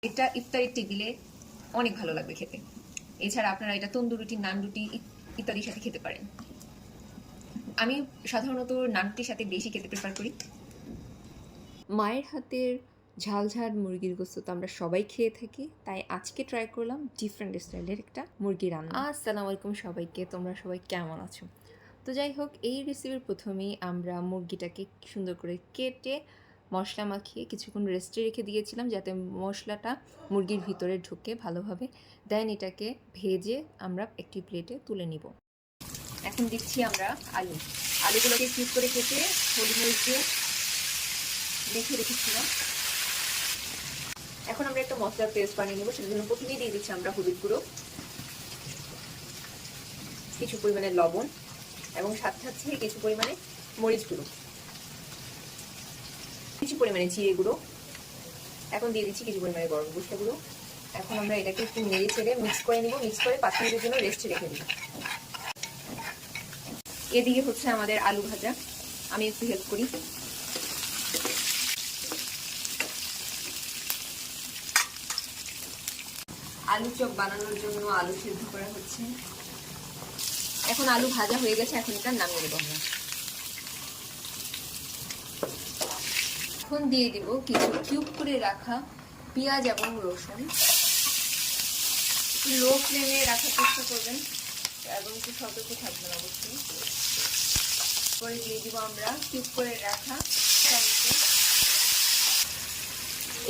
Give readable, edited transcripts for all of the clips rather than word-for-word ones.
এটা ইফতারের টেবিলে অনেক ভালো লাগবে খেতে। এছাড়া আপনারা এটা তন্দুর রুটি, নান রুটি ইত্যাদির সাথে খেতে পারেন। আমি সাধারণত নান রুটির সাথে বেশি খেতে প্রেফার করি। মায়ের হাতের ঝাল ঝাল মুরগির গোস্ত তো আমরা সবাই খেয়ে থাকি, তাই আজকে ট্রাই করলাম ডিফারেন্ট স্টাইলের একটা মুরগি রান্না। আসসালামু আলাইকুম সবাইকে, তোমরা সবাই কেমন আছো? তো যাই হোক, এই রেসিপির প্রথমেই আমরা মুরগিটাকে সুন্দর করে কেটে মশলা মাখিয়ে কিছুক্ষণ রেস্টে রেখে দিয়েছিলাম যাতে মশলাটা মুরগির ভিতরে ঢুকে ভালোভাবে। দেন এটাকে ভেজে আমরা একটি প্লেটে তুলে নিব। এখন দিচ্ছি আমরা আলুগুলোকে কিউব করে কেটে হলুদ মরিচ দিয়ে রেখে রেখেছিলাম। এখন আমরা একটা মশলার পেস্ট বানিয়ে নেবো। সেটার জন্য প্রথমেই দিয়ে দিচ্ছি আমরা হলুদ গুঁড়ো, কিছু পরিমাণে লবণ এবং সাথে সাথে কিছু পরিমাণে মরিচ গুঁড়ো, কিছু পরিমাণে জিরে গুঁড়ো। এখন দিয়ে দিচ্ছি কিছু পরিমাণে গরম মশলা গুঁড়ো। এখন আমরা এটাকে একটু নেড়ে চেড়ে মিক্স করে নিব। মিক্স করে 5 মিনিটের জন্য রেস্টে রেখে দিব। এদিকে হচ্ছে আমাদের আলু ভাজা। আমি একটু হেল্প করি। আলু চপ বানানোর জন্য আলু সিদ্ধ করা হচ্ছে। এখন আলু ভাজা হয়ে গেছে, এখন এটা নামিয়ে দেবো আমরা। এখন দিয়ে দিব কিছু কিউব করে রাখা পেঁয়াজ এবং রসুন। লো ফ্লেমে রাখার চেষ্টা করবেন এবং একটু সতর্ক থাকবেন অবশ্যই। পরে দিয়ে দিব আমরা কিউব করে রাখা টমেটো।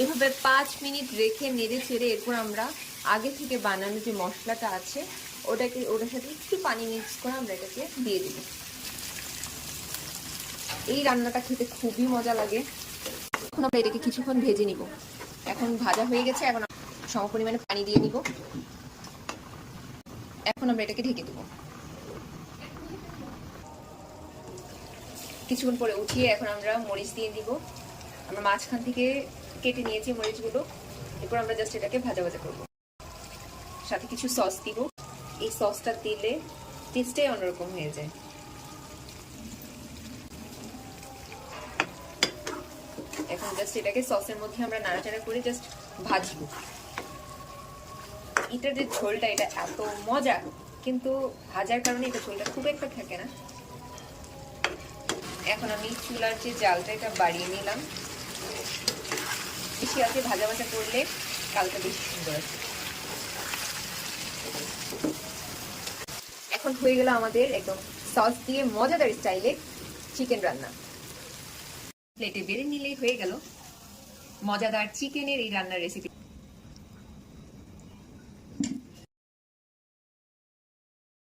এভাবে 5 মিনিট রেখে নেড়ে চেড়ে এরপর আমরা আগে থেকে বানানো যে মশলাটা আছে ওটার সাথে একটু পানি মিক্স করে আমরা এটাকে দিয়ে দিব। এই রান্নাটা খেতে খুবই মজা লাগে। এখন আমরা এটাকে কিছুক্ষণ ভেজে নিব। এখন ভাজা হয়ে গেছে, এখন সম পরিমাণে পানি দিয়ে নিব। এখন আমরা এটাকে ঢেকে দেব। কিছুক্ষণ পরে উঠিয়ে এখন আমরা মরিচ দিয়ে দিব। আমরা মাঝখান থেকে কেটে নিয়েছি মরিচগুলো। এরপর আমরা জাস্ট এটাকে ভাজা ভাজা করব। সাথে কিছু সস দিব। এই সসটা দিলে টেস্টটাই অন্যরকম হয়ে যায়। এখন জাস্ট এটাকে সসের মধ্যে আমরা নাড়াচাড়া করে জাস্ট ভাজবো। এটার যে ঝোলটা, এটা এত মজা, কিন্তু ভাজার কারণে এটা ঝোলটা খুব একটা থাকে না। এখন আমি চুলার যে জালটা এটা বাড়িয়ে নিলাম। বেশি আছে ভাজা ভাজা করলে কালটা বেশি সুন্দর আছে। এখন হয়ে গেল আমাদের একদম সস দিয়ে মজাদার স্টাইলে চিকেন রান্না। প্লেটে বেড়ে নিলেই হয়ে গেল মজাদার চিকেনের এই রান্নার রেসিপি।